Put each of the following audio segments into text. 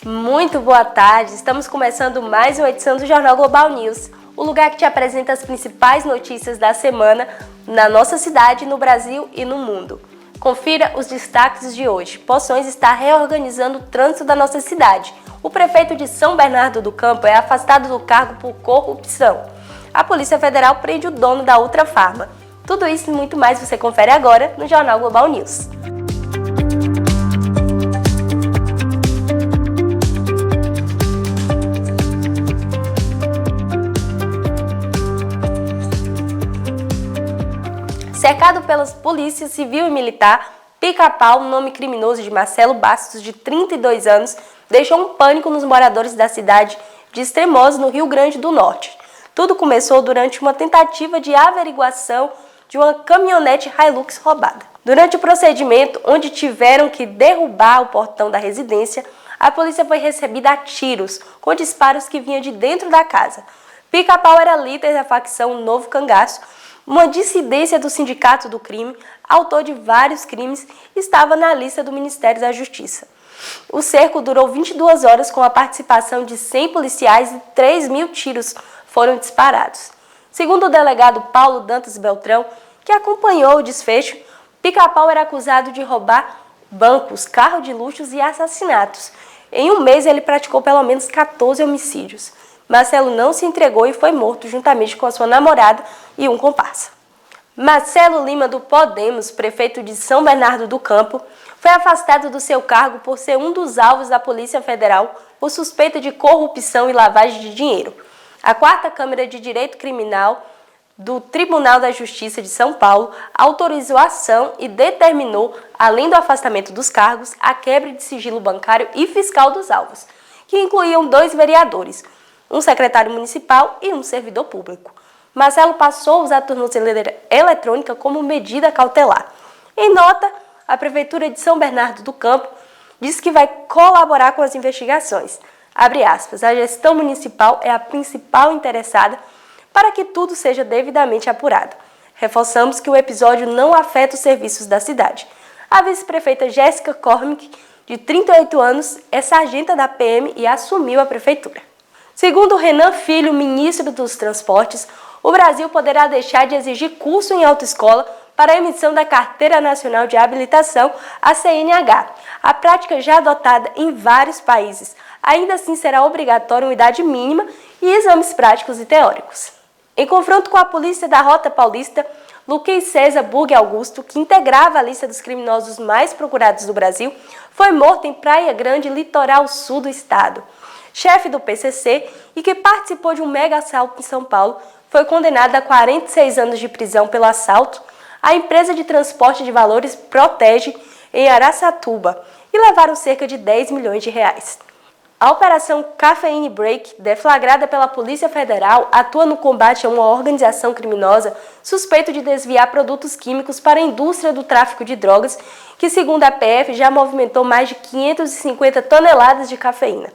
Muito boa tarde, estamos começando mais uma edição do Jornal Global News, o lugar que te apresenta as principais notícias da semana na nossa cidade, no Brasil e no mundo. Confira os destaques de hoje. Poções está reorganizando o trânsito da nossa cidade. O prefeito de São Bernardo do Campo é afastado do cargo por corrupção. A Polícia Federal prende o dono da Ultrafarma. Tudo isso e muito mais você confere agora no Jornal Global News. Cercado pelas polícias civil e militar, Pica-Pau, nome criminoso de Marcelo Bastos, de 32 anos, deixou um pânico nos moradores da cidade de Extremoz, no Rio Grande do Norte. Tudo começou durante uma tentativa de averiguação de uma caminhonete Hilux roubada. Durante o procedimento, onde tiveram que derrubar o portão da residência, a polícia foi recebida a tiros, com disparos que vinham de dentro da casa. Pica-Pau era líder da facção Novo Cangaço, uma dissidência do Sindicato do Crime, autor de vários crimes, estava na lista do Ministério da Justiça. O cerco durou 22 horas com a participação de 100 policiais e 3.000 tiros foram disparados. Segundo o delegado Paulo Dantas Beltrão, que acompanhou o desfecho, Pica-Pau era acusado de roubar bancos, carros de luxos e assassinatos. Em um mês ele praticou pelo menos 14 homicídios. Marcelo não se entregou e foi morto juntamente com a sua namorada e um comparsa. Marcelo Lima do Podemos, prefeito de São Bernardo do Campo, foi afastado do seu cargo por ser um dos alvos da Polícia Federal por suspeita de corrupção e lavagem de dinheiro. A 4ª Câmara de Direito Criminal do Tribunal da Justiça de São Paulo autorizou a ação e determinou, além do afastamento dos cargos, a quebra de sigilo bancário e fiscal dos alvos, que incluíam 2 vereadores, um secretário municipal e um servidor público. Marcelo passou a usar a tornozeleira eletrônica como medida cautelar. Em nota, a Prefeitura de São Bernardo do Campo diz que vai colaborar com as investigações. Abre aspas, a gestão municipal é a principal interessada para que tudo seja devidamente apurado. Reforçamos que o episódio não afeta os serviços da cidade. A vice-prefeita Jéssica Cormick, de 38 anos, é sargenta da PM e assumiu a prefeitura. Segundo Renan Filho, ministro dos Transportes, o Brasil poderá deixar de exigir curso em autoescola para a emissão da Carteira Nacional de Habilitação, a CNH. A prática já adotada em vários países. Ainda assim, será obrigatória uma idade mínima e exames práticos e teóricos. Em confronto com a polícia da Rota Paulista, Luquez César Burg Augusto, que integrava a lista dos criminosos mais procurados do Brasil, foi morto em Praia Grande, litoral sul do estado. Chefe do PCC e que participou de um mega assalto em São Paulo, foi condenado a 46 anos de prisão pelo assalto à empresa de transporte de valores Protege em Araçatuba e levaram cerca de 10 milhões de reais. A Operação Caffeine Break, deflagrada pela Polícia Federal, atua no combate a uma organização criminosa suspeita de desviar produtos químicos para a indústria do tráfico de drogas, que, segundo a PF, já movimentou mais de 550 toneladas de cafeína.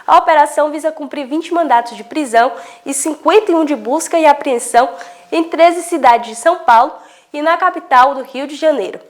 A operação visa cumprir 20 mandatos de prisão e 51 de busca e apreensão em 13 cidades de São Paulo e na capital do Rio de Janeiro.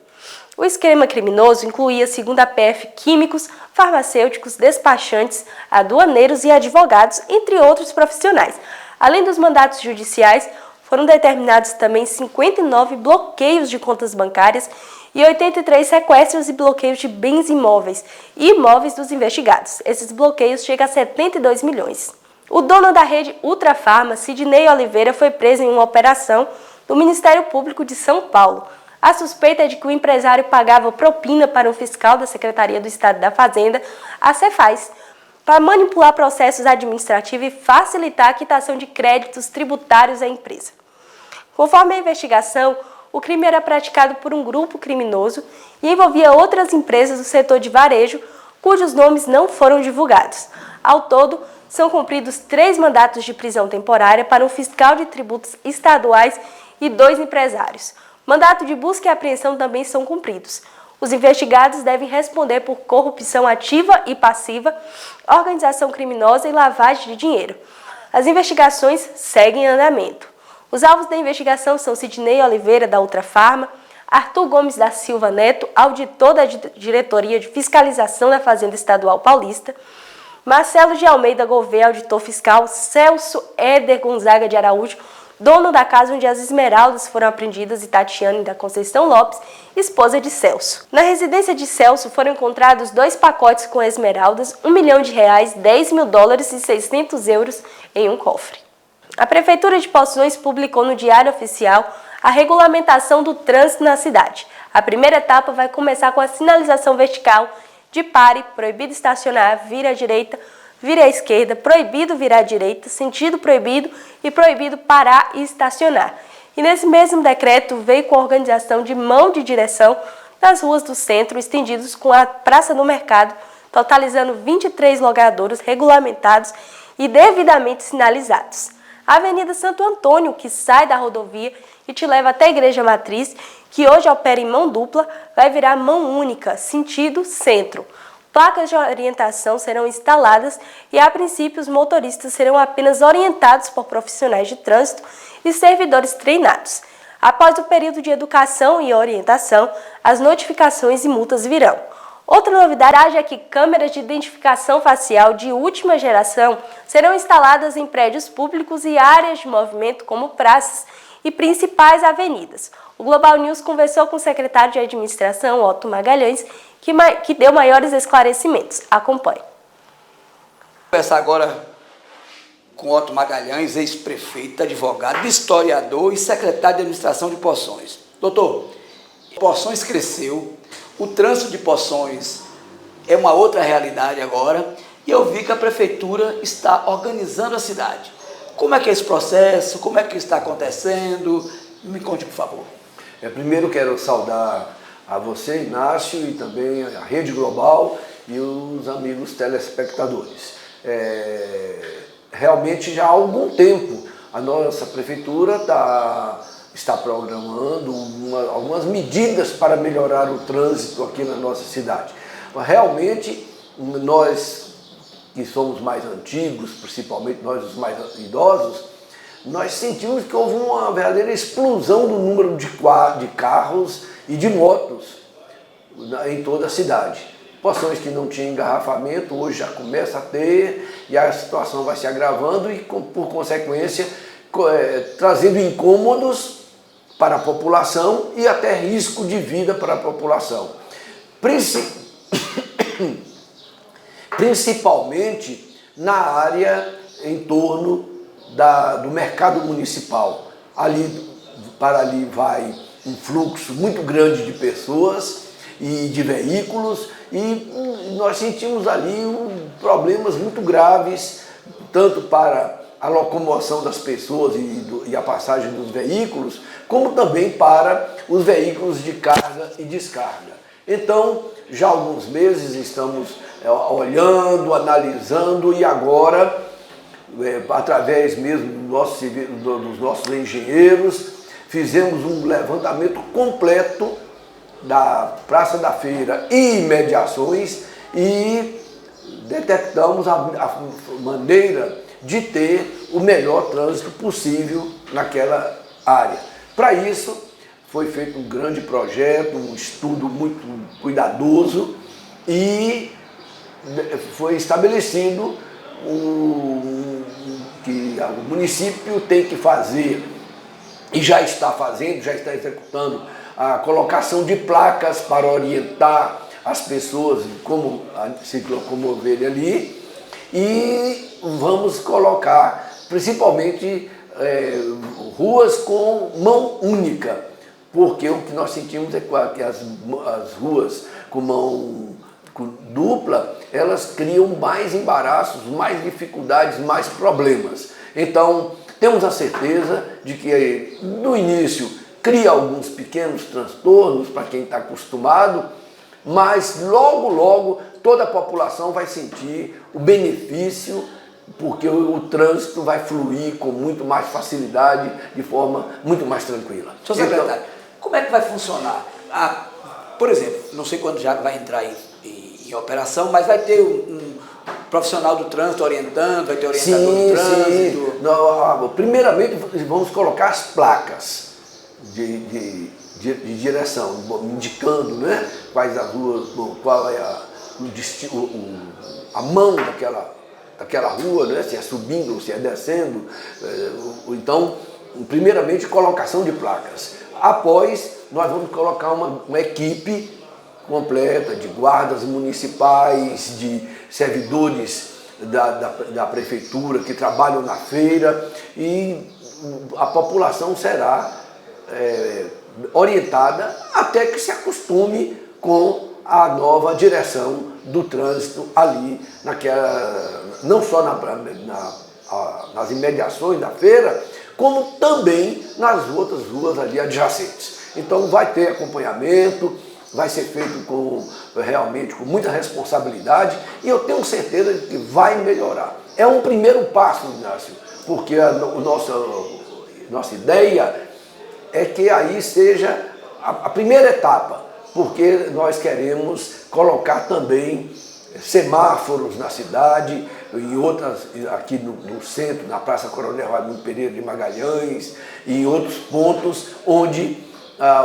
O esquema criminoso incluía, segundo a PF, químicos, farmacêuticos, despachantes, aduaneiros e advogados, entre outros profissionais. Além dos mandatos judiciais, foram determinados também 59 bloqueios de contas bancárias e 83 sequestros e bloqueios de bens imóveis e imóveis dos investigados. Esses bloqueios chegam a 72 milhões. O dono da rede Ultrafarma, Sidney Oliveira, foi preso em uma operação do Ministério Público de São Paulo. A suspeita é de que o empresário pagava propina para um fiscal da Secretaria do Estado da Fazenda, a Cefaz, para manipular processos administrativos e facilitar a quitação de créditos tributários à empresa. Conforme a investigação, o crime era praticado por um grupo criminoso e envolvia outras empresas do setor de varejo, cujos nomes não foram divulgados. Ao todo, são cumpridos 3 mandatos de prisão temporária para um fiscal de tributos estaduais e 2 empresários. Mandato de busca e apreensão também são cumpridos. Os investigados devem responder por corrupção ativa e passiva, organização criminosa e lavagem de dinheiro. As investigações seguem em andamento. Os alvos da investigação são Sidney Oliveira, da Ultrafarma, Arthur Gomes da Silva Neto, auditor da Diretoria de Fiscalização da Fazenda Estadual Paulista, Marcelo de Almeida Gouveia, auditor fiscal, Celso Éder Gonzaga de Araújo, dono da casa onde as esmeraldas foram apreendidas, e Tatiane da Conceição Lopes, esposa de Celso. Na residência de Celso foram encontrados 2 pacotes com esmeraldas, R$ 1 milhão, US$ 10 mil e 600 euros em um cofre. A Prefeitura de Poções publicou no Diário Oficial a regulamentação do trânsito na cidade. A primeira etapa vai começar com a sinalização vertical de pare, proibido estacionar, vira à direita, vira à esquerda, proibido virar à direita, sentido proibido e proibido parar e estacionar. E nesse mesmo decreto veio com a organização de mão de direção nas ruas do centro, estendidos com a Praça do Mercado, totalizando 23 logradouros regulamentados e devidamente sinalizados. A Avenida Santo Antônio, que sai da rodovia e te leva até a Igreja Matriz, que hoje opera em mão dupla, vai virar mão única, sentido centro. Placas de orientação serão instaladas e, a princípio, os motoristas serão apenas orientados por profissionais de trânsito e servidores treinados. Após o período de educação e orientação, as notificações e multas virão. Outra novidade é que câmeras de identificação facial de última geração serão instaladas em prédios públicos e áreas de movimento como praças e principais avenidas. O Global News conversou com o secretário de Administração, Otto Magalhães, que deu maiores esclarecimentos. Acompanhe. Vou conversar agora com Otto Magalhães, ex-prefeito, advogado, historiador e secretário de Administração de Poções. Doutor, Poções cresceu, o trânsito de Poções é uma outra realidade agora e eu vi que a Prefeitura está organizando a cidade. Como é que é esse processo? Como é que está acontecendo? Me conte, por favor. Primeiro quero saudar a você, Inácio, e também a Rede Global e os amigos telespectadores. Realmente já há algum tempo a nossa Prefeitura está programando algumas medidas para melhorar o trânsito aqui na nossa cidade. Realmente, nós que somos mais antigos, principalmente nós os mais idosos, nós sentimos que houve uma verdadeira explosão do número de carros e de motos em toda a cidade. Poções que não tinham engarrafamento, hoje já começa a ter, e a situação vai se agravando e, por consequência, trazendo incômodos para a população e até risco de vida para a população. Principalmente na área em torno do mercado municipal. Para ali vai um fluxo muito grande de pessoas e de veículos e nós sentimos ali problemas muito graves, tanto para a locomoção das pessoas e a passagem dos veículos, como também para os veículos de carga e descarga. Então, já há alguns meses estamos olhando, analisando e agora, através mesmo dos nossos engenheiros, fizemos um levantamento completo da Praça da Feira e imediações e detectamos a maneira de ter o melhor trânsito possível naquela área. Para isso, foi feito um grande projeto, um estudo muito cuidadoso e foi estabelecido que o município tem que fazer, e já está fazendo, já está executando, a colocação de placas para orientar as pessoas como se locomoverem ali, e vamos colocar principalmente ruas com mão única, porque o que nós sentimos é que as ruas com mão dupla, elas criam mais embaraços, mais dificuldades, mais problemas. Então, temos a certeza de que no início cria alguns pequenos transtornos para quem está acostumado, mas logo, logo toda a população vai sentir o benefício, porque o trânsito vai fluir com muito mais facilidade, de forma muito mais tranquila. Senhor secretário, como é que vai funcionar? Por exemplo, não sei quando já vai entrar em operação, mas vai ter um profissional do trânsito orientando, vai ter orientador do trânsito? Sim. Primeiramente, vamos colocar as placas de direção, indicando, né, quais as ruas, qual é a mão daquela rua, né? Se é subindo ou se é descendo. Então, primeiramente, colocação de placas. Após, nós vamos colocar uma equipe completa de guardas municipais, de servidores da prefeitura que trabalham na feira, e a população será orientada até que se acostume com a nova direção do trânsito ali, não só nas imediações da feira, como também nas outras ruas ali adjacentes. Então vai ter acompanhamento, vai ser feito realmente com muita responsabilidade, e eu tenho certeza de que vai melhorar. É um primeiro passo, Inácio, porque a nossa ideia é que aí seja a primeira etapa, porque nós queremos colocar também semáforos na cidade, e outras aqui no centro, na Praça Coronel Raimundo Pereira de Magalhães, e em outros pontos onde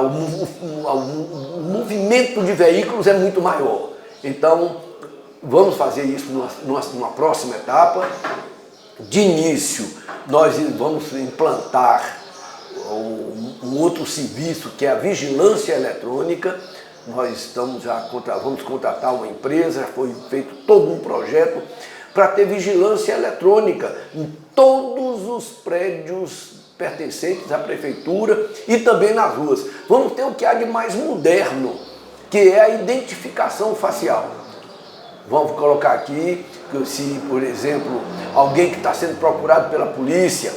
o movimento de veículos é muito maior. Então, vamos fazer isso numa próxima etapa. De início, nós vamos implantar um outro serviço, que é a vigilância eletrônica. Nós vamos contratar uma empresa, foi feito todo um projeto para ter vigilância eletrônica em todos os prédios pertencentes à prefeitura e também nas ruas. Vamos ter o que há de mais moderno, que é a identificação facial. Vamos colocar aqui que, se, por exemplo, alguém que está sendo procurado pela polícia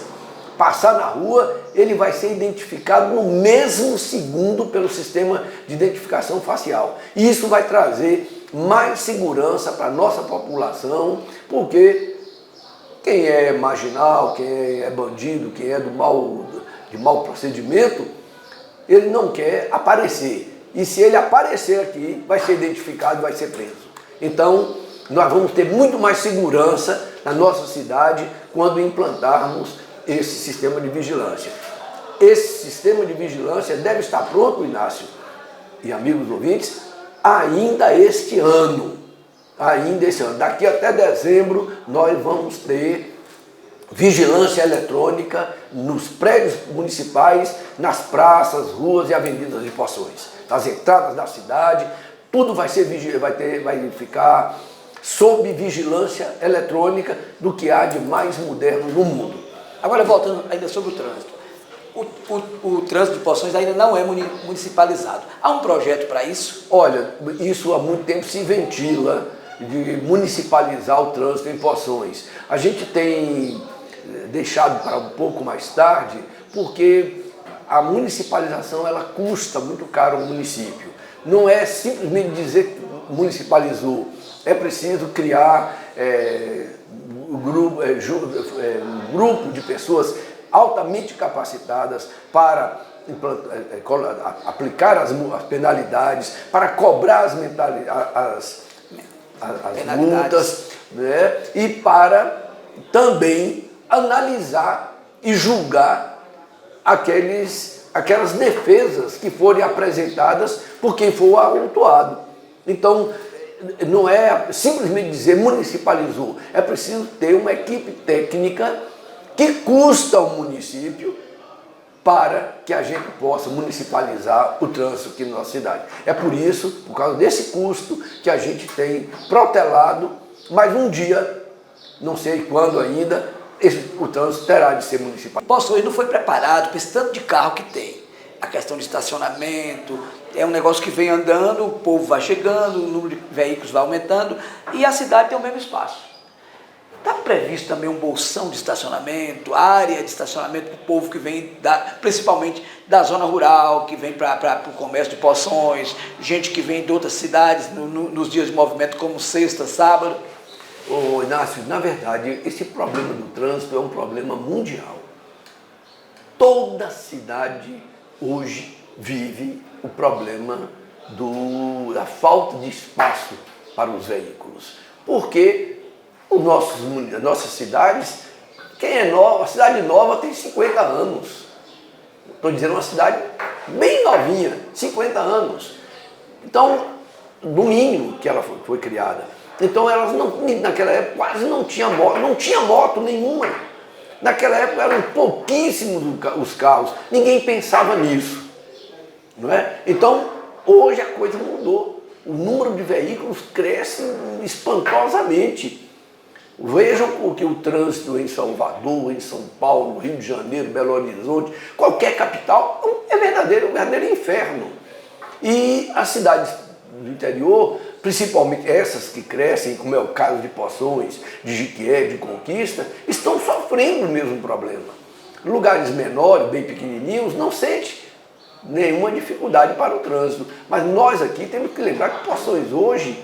passar na rua, ele vai ser identificado no mesmo segundo pelo sistema de identificação facial. E isso vai trazer mais segurança para a nossa população, porque quem é marginal, quem é bandido, quem é de mau procedimento, ele não quer aparecer. E se ele aparecer aqui, vai ser identificado, vai ser preso. Então, nós vamos ter muito mais segurança na nossa cidade quando implantarmos esse sistema de vigilância. Esse sistema de vigilância deve estar pronto, Inácio e amigos ouvintes, ainda este ano. Daqui até dezembro, nós vamos ter vigilância eletrônica nos prédios municipais, nas praças, ruas e avenidas de Poções, nas entradas da cidade. Tudo vai ficar sob vigilância eletrônica do que há de mais moderno no mundo. Agora, voltando ainda sobre o trânsito. O trânsito de Poções ainda não é municipalizado. Há um projeto para isso? Olha, isso há muito tempo se ventila, de municipalizar o trânsito em Poções. A gente tem deixado para um pouco mais tarde, porque a municipalização ela custa muito caro ao município. Não é simplesmente dizer que municipalizou, é preciso criar um grupo de pessoas altamente capacitadas para aplicar as penalidades, para cobrar as multas, né? E para também analisar e julgar aquelas defesas que forem apresentadas por quem for autuado. Então, não é simplesmente dizer municipalizou, é preciso ter uma equipe técnica que custa ao município para que a gente possa municipalizar o trânsito aqui na nossa cidade. É por isso, por causa desse custo, que a gente tem protelado, mas um dia, não sei quando ainda, o trânsito terá de ser municipal. Poções não foi preparado para esse tanto de carro que tem. A questão de estacionamento, é um negócio que vem andando, o povo vai chegando, o número de veículos vai aumentando e a cidade tem o mesmo espaço. Está previsto também um bolsão de estacionamento, área de estacionamento para o povo que vem, principalmente da zona rural, que vem para o comércio de Poções, gente que vem de outras cidades nos dias de movimento, como sexta, sábado? Ô, Inácio, na verdade, esse problema do trânsito é um problema mundial. Toda cidade hoje vive o problema da falta de espaço para os veículos. Porque as nossas cidades, quem é nova, a cidade nova tem 50 anos. Estou dizendo uma cidade bem novinha, 50 anos. Então, no mínimo que ela foi criada. Então elas naquela época quase não tinha moto nenhuma. Naquela época eram pouquíssimos os carros, ninguém pensava nisso, não é? Então hoje a coisa mudou, o número de veículos cresce espantosamente. Vejam o que o trânsito em Salvador, em São Paulo, Rio de Janeiro, Belo Horizonte, qualquer capital, é um verdadeiro inferno. E as cidades do interior, principalmente essas que crescem, como é o caso de Poções, de Jiquié, de Conquista, estão sofrendo o mesmo problema. Lugares menores, bem pequenininhos, não sente nenhuma dificuldade para o trânsito. Mas nós aqui temos que lembrar que Poções hoje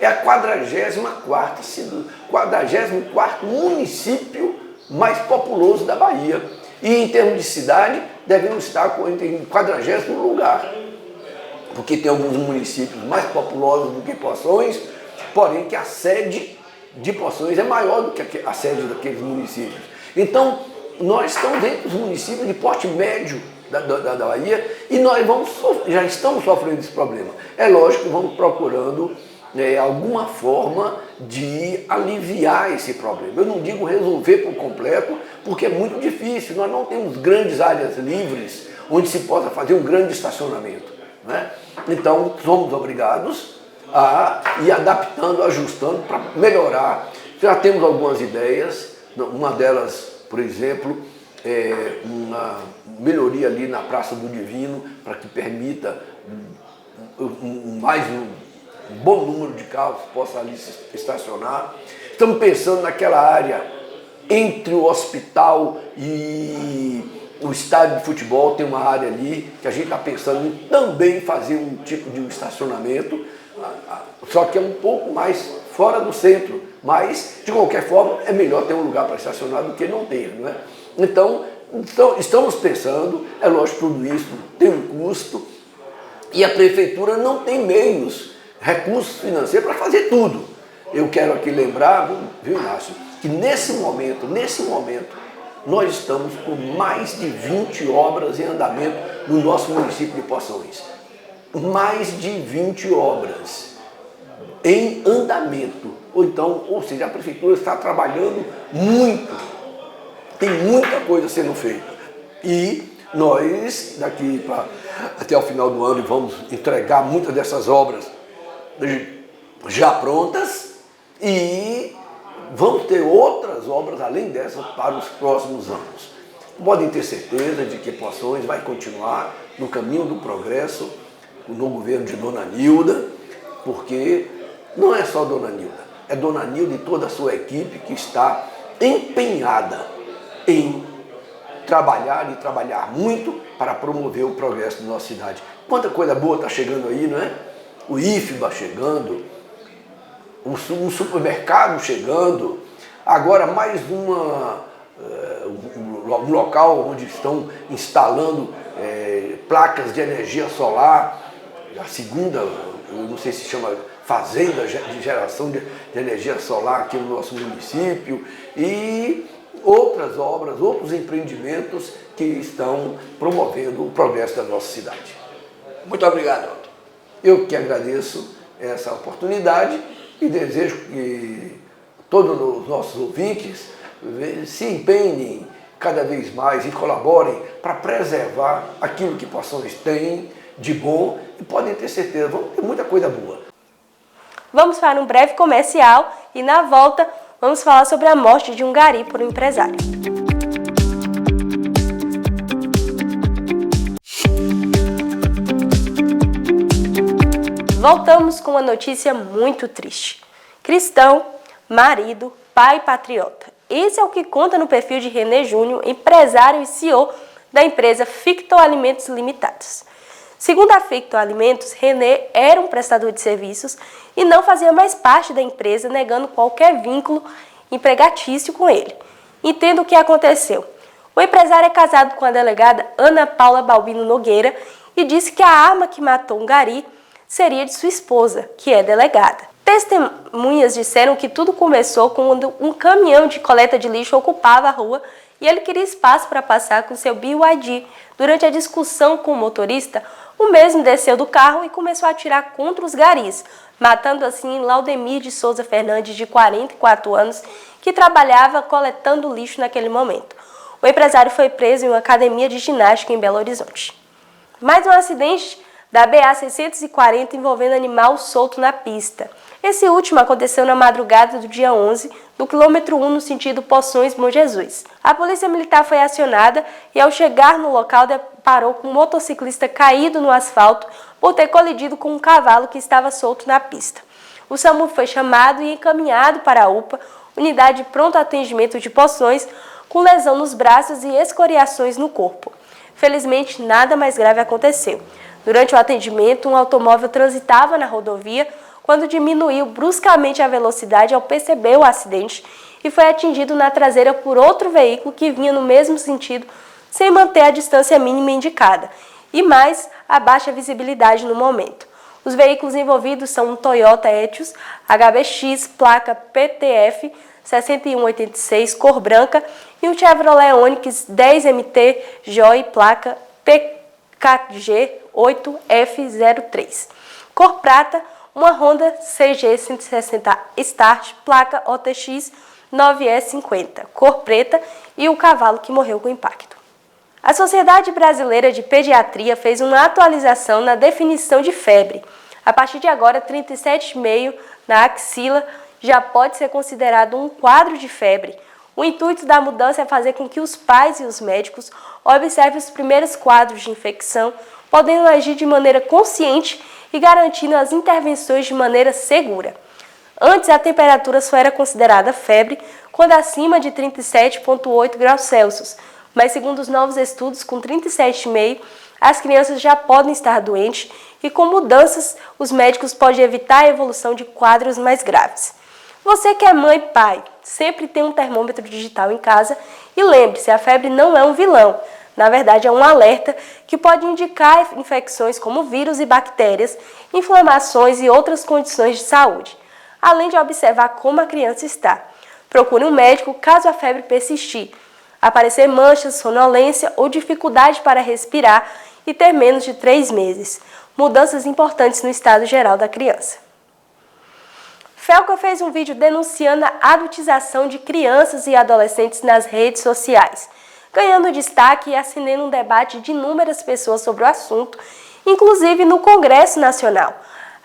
é a 44º município mais populoso da Bahia. E em termos de cidade, devemos estar em 40º lugar. Porque tem alguns municípios mais populosos do que Poções, porém que a sede de Poções é maior do que a sede daqueles municípios. Então, nós estamos entre os municípios de porte médio da Bahia e nós já estamos sofrendo esse problema. É lógico que vamos procurando alguma forma de aliviar esse problema. Eu não digo resolver por completo, porque é muito difícil. Nós não temos grandes áreas livres onde se possa fazer um grande estacionamento, né? Então, somos obrigados a ir adaptando, ajustando para melhorar. Já temos algumas ideias, uma delas, por exemplo, é uma melhoria ali na Praça do Divino, para que permita um bom número de carros possa ali se estacionar. Estamos pensando naquela área entre o hospital e o estádio de futebol, tem uma área ali que a gente está pensando em também fazer um tipo de estacionamento, só que é um pouco mais fora do centro, mas de qualquer forma é melhor ter um lugar para estacionar do que não ter, não é? Então estamos pensando, é lógico que tudo isso tem um custo e a prefeitura não tem meios, recursos financeiros para fazer tudo. Eu quero aqui lembrar, viu, Inácio, que nesse momento, nós estamos com mais de 20 obras em andamento no nosso município de Poções. Mais de 20 obras em andamento. Ou seja, a prefeitura está trabalhando muito. Tem muita coisa sendo feita. E nós, daqui até o final do ano, vamos entregar muitas dessas obras já prontas e vamos ter outras obras além dessas para os próximos anos. Podem ter certeza de que Poções vai continuar no caminho do progresso no governo de Dona Nilda, porque não é só Dona Nilda, é Dona Nilda e toda a sua equipe que está empenhada em trabalhar muito para promover o progresso da nossa cidade. Quanta coisa boa está chegando aí, não é? O IFBA chegando, um supermercado chegando, agora mais um local onde estão instalando placas de energia solar, a segunda, eu não sei se chama fazenda de geração de energia solar aqui no nosso município, e outras obras, outros empreendimentos que estão promovendo o progresso da nossa cidade. Muito obrigado, Otto. Eu que agradeço essa oportunidade e desejo que todos os nossos ouvintes se empenhem cada vez mais e colaborem para preservar aquilo que Poções tem de bom e podem ter certeza, vamos ter muita coisa boa. Vamos para um breve comercial e na volta vamos falar sobre a morte de um gari por um empresário. Voltamos com uma notícia muito triste. Cristão, marido, pai patriota. Esse é o que conta no perfil de René Júnior, empresário e CEO da empresa Ficto Alimentos Limitados. Segundo a Ficto Alimentos, René era um prestador de serviços e não fazia mais parte da empresa, negando qualquer vínculo empregatício com ele. Entenda o que aconteceu. O empresário é casado com a delegada Ana Paula Balbino Nogueira e disse que a arma que matou um gari seria de sua esposa, que é delegada. Testemunhas disseram que tudo começou quando um caminhão de coleta de lixo ocupava a rua e ele queria espaço para passar com seu BYD. Durante a discussão com o motorista, o mesmo desceu do carro e começou a atirar contra os garis, matando assim Laudemir de Souza Fernandes, de 44 anos, que trabalhava coletando lixo naquele momento. O empresário foi preso em uma academia de ginástica em Belo Horizonte. Mais um acidente da BA-640 envolvendo animal solto na pista. Esse último aconteceu na madrugada do dia 11, do quilômetro 1 no sentido Poções-Bom Jesus. A polícia militar foi acionada e, ao chegar no local, deparou com um motociclista caído no asfalto por ter colidido com um cavalo que estava solto na pista. O SAMU foi chamado e encaminhado para a UPA, unidade de pronto atendimento de Poções, com lesão nos braços e escoriações no corpo. Felizmente, nada mais grave aconteceu. Durante o atendimento, um automóvel transitava na rodovia quando diminuiu bruscamente a velocidade ao perceber o acidente e foi atingido na traseira por outro veículo que vinha no mesmo sentido, sem manter a distância mínima indicada, e mais a baixa visibilidade no momento. Os veículos envolvidos são um Toyota Etios HBX, placa PTF 6186, cor branca, e um Chevrolet Onix 10MT Joy, placa PKG 8F03. Cor prata, uma Honda CG 160 Start, placa OTX 9E50, cor preta, e o cavalo que morreu com impacto. A Sociedade Brasileira de Pediatria fez uma atualização na definição de febre. A partir de agora, 37,5 na axila já pode ser considerado um quadro de febre. O intuito da mudança é fazer com que os pais e os médicos observem os primeiros quadros de infecção, podendo agir de maneira consciente e garantindo as intervenções de maneira segura. Antes, a temperatura só era considerada febre quando acima de 37,8 graus Celsius, mas segundo os novos estudos, com 37,5, as crianças já podem estar doentes e com mudanças, os médicos podem evitar a evolução de quadros mais graves. Você que é mãe e pai, sempre tem um termômetro digital em casa e lembre-se, a febre não é um vilão. Na verdade, é um alerta que pode indicar infecções como vírus e bactérias, inflamações e outras condições de saúde, além de observar como a criança está. Procure um médico caso a febre persistir, aparecer manchas, sonolência ou dificuldade para respirar e ter menos de 3 meses. Mudanças importantes no estado geral da criança. Felca fez um vídeo denunciando a adultização de crianças e adolescentes nas redes sociais, ganhando destaque e acendendo um debate de inúmeras pessoas sobre o assunto, inclusive no Congresso Nacional.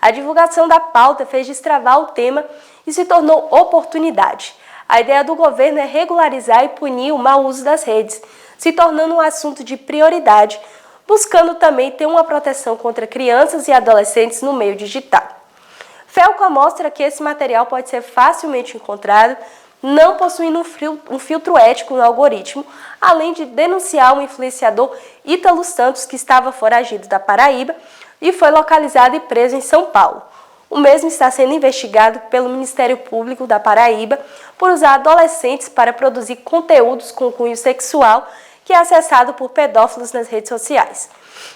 A divulgação da pauta fez destravar o tema e se tornou oportunidade. A ideia do governo é regularizar e punir o mau uso das redes, se tornando um assunto de prioridade, buscando também ter uma proteção contra crianças e adolescentes no meio digital. Felca mostra que esse material pode ser facilmente encontrado, não possuindo um filtro ético no algoritmo, além de denunciar o influenciador Ítalo Santos, que estava foragido da Paraíba e foi localizado e preso em São Paulo. O mesmo está sendo investigado pelo Ministério Público da Paraíba por usar adolescentes para produzir conteúdos com cunho sexual que é acessado por pedófilos nas redes sociais.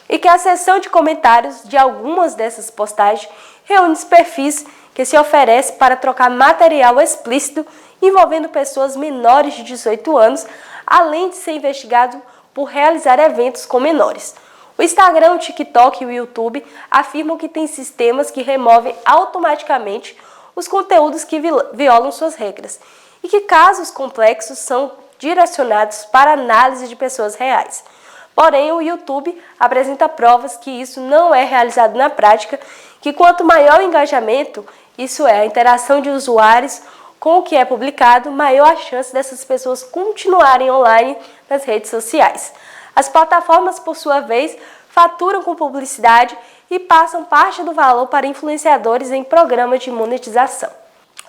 E que a seção de comentários de algumas dessas postagens reúne os perfis que se oferecem para trocar material explícito envolvendo pessoas menores de 18 anos, além de ser investigado por realizar eventos com menores. O Instagram, o TikTok e o YouTube afirmam que tem sistemas que removem automaticamente os conteúdos que violam suas regras e que casos complexos são direcionados para análise de pessoas reais. Porém, o YouTube apresenta provas que isso não é realizado na prática, que quanto maior o engajamento, isso é, a interação de usuários com o que é publicado, maior a chance dessas pessoas continuarem online nas redes sociais. As plataformas, por sua vez, faturam com publicidade e passam parte do valor para influenciadores em programas de monetização.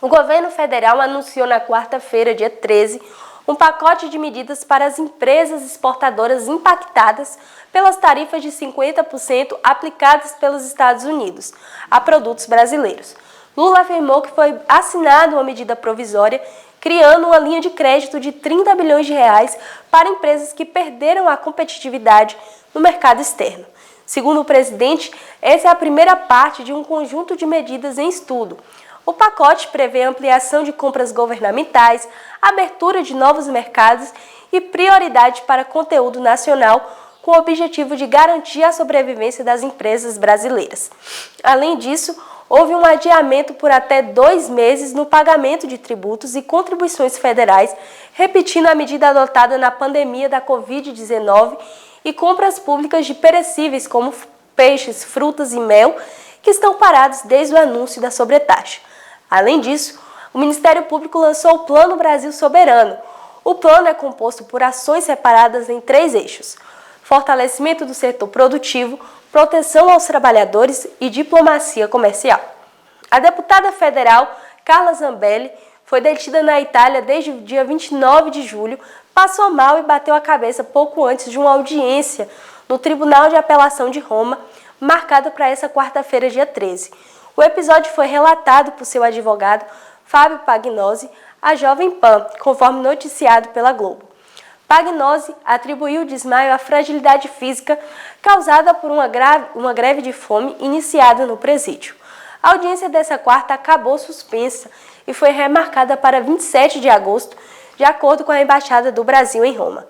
O governo federal anunciou na quarta-feira, dia 13, um pacote de medidas para as empresas exportadoras impactadas pelas tarifas de 50% aplicadas pelos Estados Unidos a produtos brasileiros. Lula afirmou que foi assinada uma medida provisória criando uma linha de crédito de 30 bilhões de reais para empresas que perderam a competitividade no mercado externo. Segundo o presidente, essa é a primeira parte de um conjunto de medidas em estudo. O pacote prevê ampliação de compras governamentais, abertura de novos mercados e prioridade para conteúdo nacional, com o objetivo de garantir a sobrevivência das empresas brasileiras. Além disso, houve um adiamento por até 2 meses no pagamento de tributos e contribuições federais, repetindo a medida adotada na pandemia da Covid-19 e compras públicas de perecíveis como peixes, frutas e mel, que estão parados desde o anúncio da sobretaxa. Além disso, o Ministério Público lançou o Plano Brasil Soberano. O plano é composto por ações separadas em 3 eixos: fortalecimento do setor produtivo, proteção aos trabalhadores e diplomacia comercial. A deputada federal Carla Zambelli foi detida na Itália desde o dia 29 de julho, passou mal e bateu a cabeça pouco antes de uma audiência no Tribunal de Apelação de Roma, marcada para essa quarta-feira, dia 13. O episódio foi relatado por seu advogado, Fábio Pagnozzi, à Jovem Pan, conforme noticiado pela Globo. Pagnozzi atribuiu o desmaio à fragilidade física causada por uma greve de fome iniciada no presídio. A audiência dessa quarta acabou suspensa e foi remarcada para 27 de agosto, de acordo com a Embaixada do Brasil em Roma.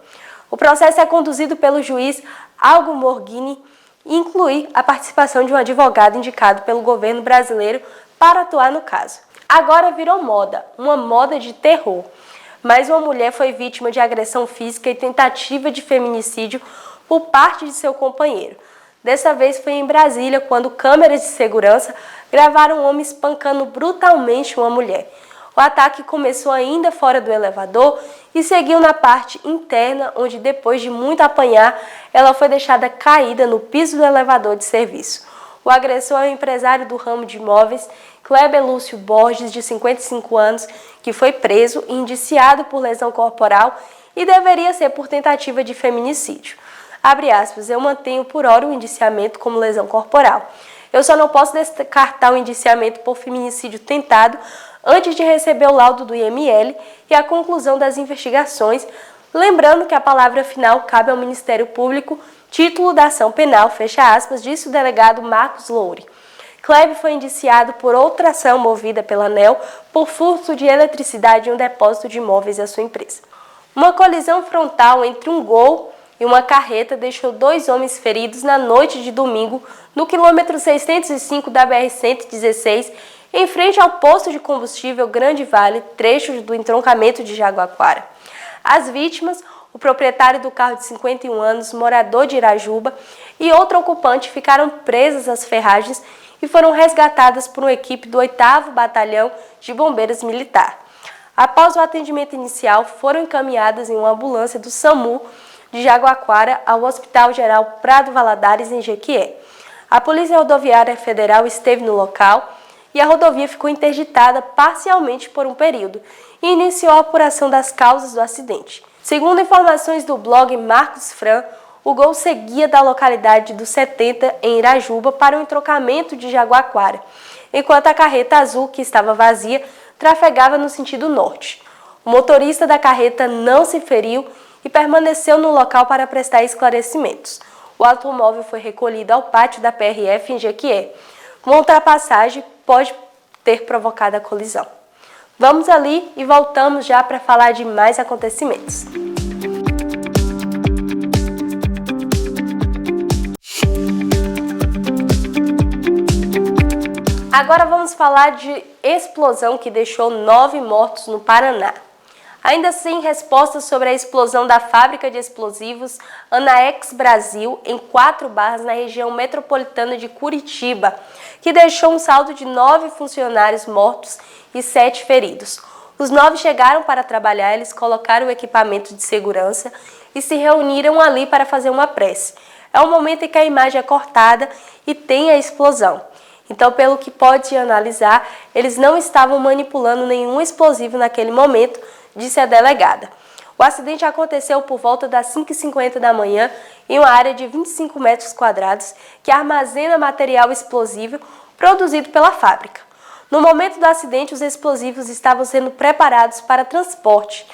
O processo é conduzido pelo juiz Algo Morghini e inclui a participação de um advogado indicado pelo governo brasileiro para atuar no caso. Agora virou moda, uma moda de terror. Mais uma mulher foi vítima de agressão física e tentativa de feminicídio por parte de seu companheiro. Dessa vez foi em Brasília, quando câmeras de segurança gravaram um homem espancando brutalmente uma mulher. O ataque começou ainda fora do elevador e seguiu na parte interna, onde depois de muito apanhar, ela foi deixada caída no piso do elevador de serviço. O agressor é o empresário do ramo de imóveis, Kleber Lúcio Borges, de 55 anos, que foi preso e indiciado por lesão corporal e deveria ser por tentativa de feminicídio. Abre aspas, eu mantenho por hora o indiciamento como lesão corporal. Eu só não posso descartar o indiciamento por feminicídio tentado antes de receber o laudo do IML e a conclusão das investigações, lembrando que a palavra final cabe ao Ministério Público, título da ação penal, fecha aspas, disse o delegado Marcos Loure. Kleber foi indiciado por outra ação movida pela ANEEL por furto de eletricidade em um depósito de imóveis da sua empresa. Uma colisão frontal entre um Gol e uma carreta deixou 2 homens feridos na noite de domingo no quilômetro 605 da BR-116, em frente ao posto de combustível Grande Vale, trecho do entroncamento de Jaguaquara. As vítimas, o proprietário do carro de 51 anos, morador de Irajuba, e outro ocupante ficaram presas às ferragens e foram resgatadas por uma equipe do 8º Batalhão de Bombeiros Militar. Após o atendimento inicial, foram encaminhadas em uma ambulância do SAMU de Jaguaquara ao Hospital Geral Prado Valadares, em Jequié. A Polícia Rodoviária Federal esteve no local e a rodovia ficou interditada parcialmente por um período e iniciou a apuração das causas do acidente. Segundo informações do blog Marcos Fran, o Gol seguia da localidade do 70, em Irajuba, para o entroncamento de Jaguaquara, enquanto a carreta azul, que estava vazia, trafegava no sentido norte. O motorista da carreta não se feriu e permaneceu no local para prestar esclarecimentos. O automóvel foi recolhido ao pátio da PRF em Jequié. Uma ultrapassagem pode ter provocado a colisão. Vamos ali e voltamos já para falar de mais acontecimentos. Agora vamos falar de explosão que deixou 9 mortos no Paraná. Ainda sem respostas sobre a explosão da fábrica de explosivos Anaex Brasil em 4 Barras, na região metropolitana de Curitiba, que deixou um saldo de 9 funcionários mortos e 7 feridos. Os 9 chegaram para trabalhar, eles colocaram o equipamento de segurança e se reuniram ali para fazer uma prece. É o momento em que a imagem é cortada e tem a explosão. Então, pelo que pode analisar, eles não estavam manipulando nenhum explosivo naquele momento, disse a delegada. O acidente aconteceu por volta das 5h50 da manhã em uma área de 25 metros quadrados que armazena material explosivo produzido pela fábrica. No momento do acidente, os explosivos estavam sendo preparados para transporte.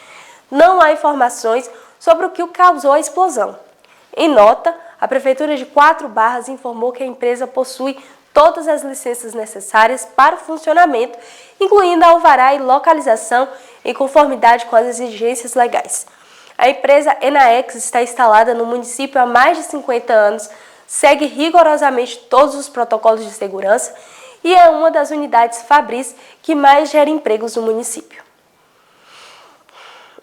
Não há informações sobre o que causou a explosão. Em nota, a Prefeitura de 4 Barras informou que a empresa possui todas as licenças necessárias para o funcionamento, incluindo a alvará e localização em conformidade com as exigências legais. A empresa Enaex está instalada no município há mais de 50 anos, segue rigorosamente todos os protocolos de segurança e é uma das unidades fabris que mais gera empregos no município.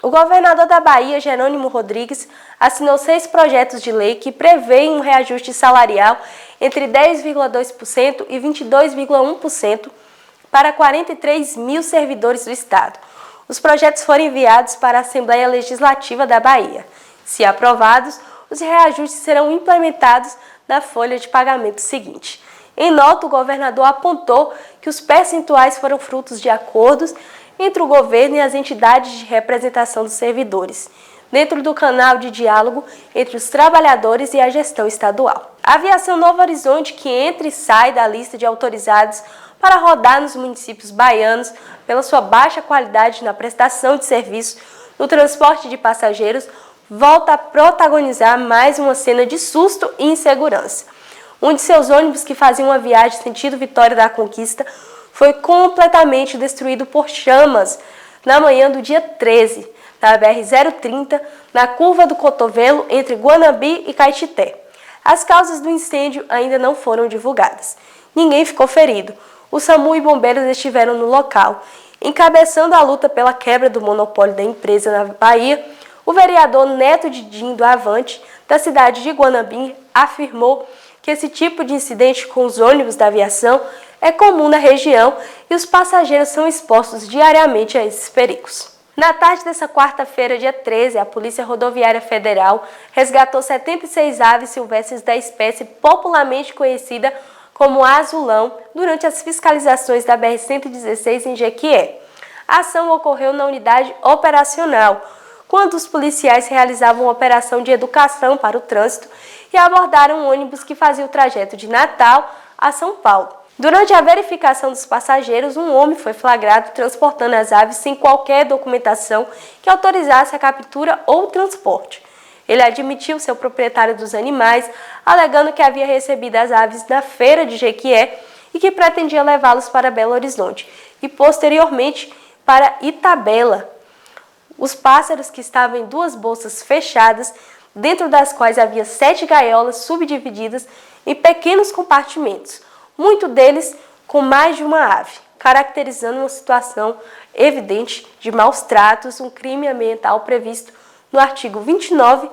O governador da Bahia, Jerônimo Rodrigues, assinou 6 projetos de lei que prevêem um reajuste salarial entre 10,2% e 22,1% para 43 mil servidores do Estado. Os projetos foram enviados para a Assembleia Legislativa da Bahia. Se aprovados, os reajustes serão implementados na folha de pagamento seguinte. Em nota, o governador apontou que os percentuais foram frutos de acordos entre o governo e as entidades de representação dos servidores, dentro do canal de diálogo entre os trabalhadores e a gestão estadual. A Aviação Novo Horizonte, que entra e sai da lista de autorizados para rodar nos municípios baianos pela sua baixa qualidade na prestação de serviço no transporte de passageiros, volta a protagonizar mais uma cena de susto e insegurança. Um de seus ônibus que fazia uma viagem sentido Vitória da Conquista foi completamente destruído por chamas na manhã do dia 13, na BR-030, na curva do Cotovelo, entre Guanambi e Caetité. As causas do incêndio ainda não foram divulgadas. Ninguém ficou ferido. O SAMU e bombeiros estiveram no local. Encabeçando a luta pela quebra do monopólio da empresa na Bahia, o vereador Neto Didim do Avante, da cidade de Guanambi, afirmou que esse tipo de incidente com os ônibus da aviação é comum na região e os passageiros são expostos diariamente a esses perigos. Na tarde dessa quarta-feira, dia 13, a Polícia Rodoviária Federal resgatou 76 aves silvestres da espécie popularmente conhecida como azulão durante as fiscalizações da BR-116 em Jequié. A ação ocorreu na unidade operacional, quando os policiais realizavam uma operação de educação para o trânsito e abordaram um ônibus que fazia o trajeto de Natal a São Paulo. Durante a verificação dos passageiros, um homem foi flagrado transportando as aves sem qualquer documentação que autorizasse a captura ou transporte. Ele admitiu ser o proprietário dos animais, alegando que havia recebido as aves na feira de Jequié e que pretendia levá-los para Belo Horizonte e, posteriormente, para Itabela. Os pássaros, que estavam em 2 bolsas fechadas, dentro das quais havia 7 gaiolas subdivididas em pequenos compartimentos, muitos deles com mais de uma ave, caracterizando uma situação evidente de maus tratos, um crime ambiental previsto no artigo 29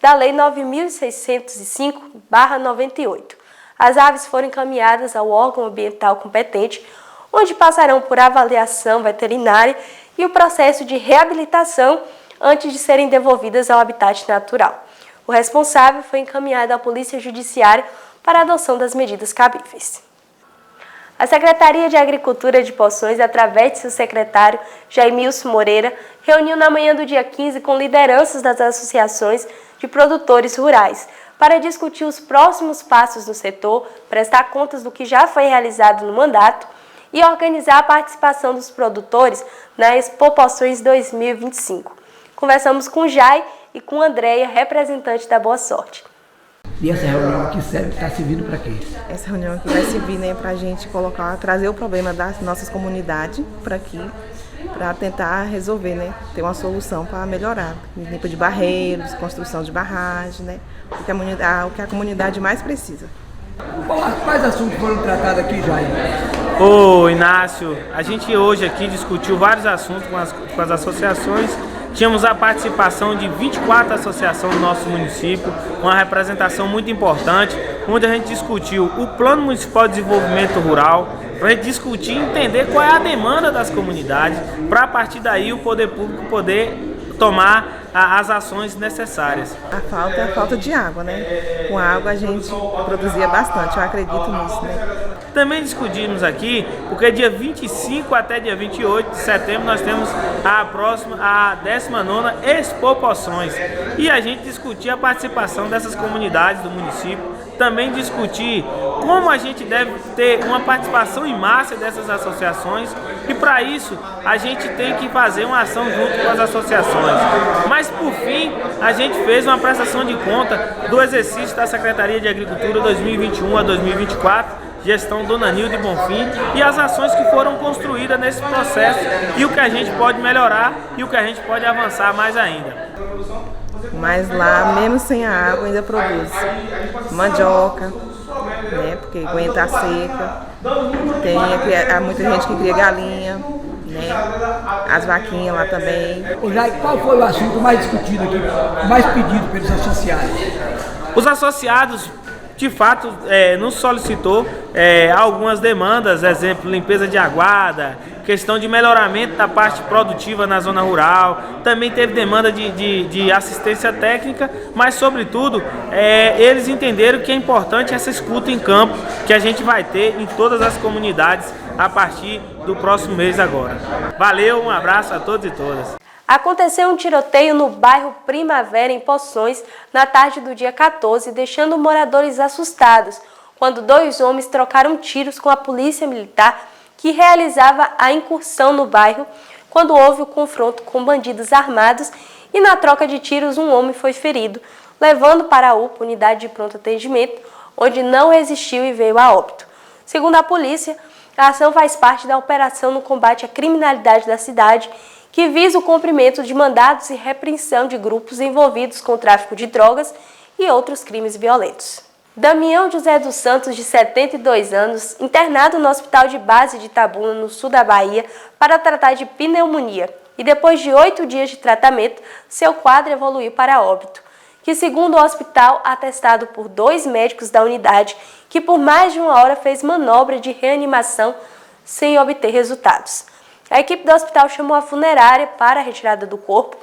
da Lei 9.605/98. As aves foram encaminhadas ao órgão ambiental competente, onde passarão por avaliação veterinária e o processo de reabilitação antes de serem devolvidas ao habitat natural. O responsável foi encaminhado à Polícia Judiciária para a adoção das medidas cabíveis. A Secretaria de Agricultura de Poções, através de seu secretário Jaimilson Moreira, reuniu na manhã do dia 15 com lideranças das associações de produtores rurais para discutir os próximos passos no setor, prestar contas do que já foi realizado no mandato e organizar a participação dos produtores na Expo Poções 2025. Conversamos com Jai e com Andréia, representante da Boa Sorte. E essa reunião aqui está servindo para quê? Essa reunião aqui vai servir, para a gente trazer o problema das nossas comunidades para aqui, para tentar resolver, ter uma solução para melhorar. Limpa de barreiros, construção de barragem, o que a comunidade mais precisa. Quais assuntos foram tratados aqui, Jair? Ô Inácio, a gente hoje aqui discutiu vários assuntos com as associações. Tínhamos a participação de 24 associações do nosso município, uma representação muito importante, onde a gente discutiu o Plano Municipal de Desenvolvimento Rural, para a gente discutir e entender qual é a demanda das comunidades, para a partir daí o poder público poder tomar as ações necessárias. A falta é a falta de água, Com a água a gente produzia bastante, eu acredito nisso, Também discutimos aqui, porque dia 25 até dia 28 de setembro nós temos a 19ª Expo Poções. E a gente discutir a participação dessas comunidades do município, também discutir como a gente deve ter uma participação em massa dessas associações, e para isso a gente tem que fazer uma ação junto com as associações. Mas por fim, a gente fez uma prestação de conta do exercício da Secretaria de Agricultura 2021 a 2024, gestão Dona Nilde Bonfim, e as ações que foram construídas nesse processo, e o que a gente pode melhorar e o que a gente pode avançar mais ainda. Mas lá, mesmo sem a água, ainda produz mandioca, porque aguenta a seca, Tem muita gente que cria galinha, né? As vaquinhas lá também. Ô Jair, qual foi o assunto mais discutido aqui, mais pedido pelos associados? Os associados, de fato, nos solicitou algumas demandas, exemplo, limpeza de aguada, questão de melhoramento da parte produtiva na zona rural, também teve demanda de assistência técnica, mas, sobretudo, eles entenderam que é importante essa escuta em campo que a gente vai ter em todas as comunidades a partir do próximo mês agora. Valeu, um abraço a todos e todas. Aconteceu um tiroteio no bairro Primavera, em Poções, na tarde do dia 14, deixando moradores assustados, quando 2 homens trocaram tiros com a polícia militar que realizava a incursão no bairro, quando houve o confronto com bandidos armados e, na troca de tiros, um homem foi ferido, levando para a UPA, unidade de pronto atendimento, onde não resistiu e veio a óbito. Segundo a polícia, a ação faz parte da operação no combate à criminalidade da cidade, que visa o cumprimento de mandados e repreensão de grupos envolvidos com tráfico de drogas e outros crimes violentos. Damião José dos Santos, de 72 anos, internado no Hospital de Base de Itabuna, no sul da Bahia, para tratar de pneumonia, e depois de 8 dias de tratamento, seu quadro evoluiu para óbito, que, segundo o hospital, atestado por 2 médicos da unidade, que por mais de 1 hora fez manobra de reanimação sem obter resultados. A equipe do hospital chamou a funerária para a retirada do corpo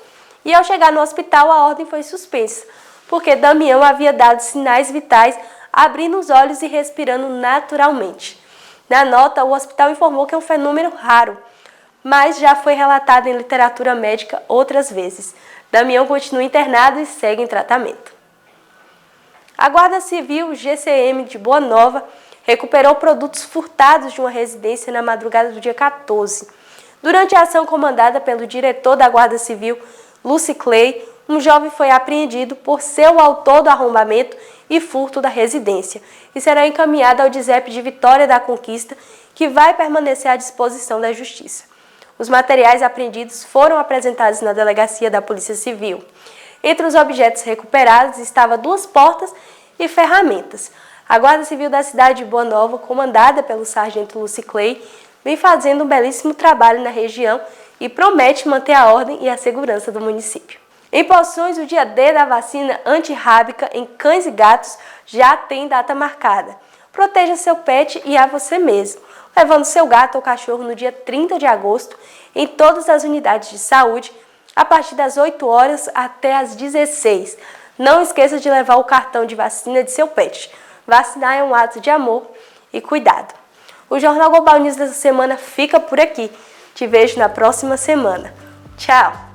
e, ao chegar no hospital, a ordem foi suspensa, porque Damião havia dado sinais vitais, abrindo os olhos e respirando naturalmente. Na nota, o hospital informou que é um fenômeno raro, mas já foi relatado em literatura médica outras vezes. Damião continua internado e segue em tratamento. A Guarda Civil GCM de Boa Nova recuperou produtos furtados de uma residência na madrugada do dia 14. Durante a ação comandada pelo diretor da Guarda Civil, Lucy Clay, um jovem foi apreendido por ser o autor do arrombamento e furto da residência e será encaminhado ao DISEP de Vitória da Conquista, que vai permanecer à disposição da Justiça. Os materiais apreendidos foram apresentados na delegacia da Polícia Civil. Entre os objetos recuperados estavam 2 portas e ferramentas. A Guarda Civil da cidade de Boa Nova, comandada pelo sargento Lucy Clay, vem fazendo um belíssimo trabalho na região e promete manter a ordem e a segurança do município. Em Poções, o dia D da vacina antirrábica em cães e gatos já tem data marcada. Proteja seu pet e a você mesmo, levando seu gato ou cachorro no dia 30 de agosto em todas as unidades de saúde, a partir das 8 horas até as 16. Não esqueça de levar o cartão de vacina de seu pet. Vacinar é um ato de amor e cuidado. O Jornal Global News dessa semana fica por aqui. Te vejo na próxima semana. Tchau!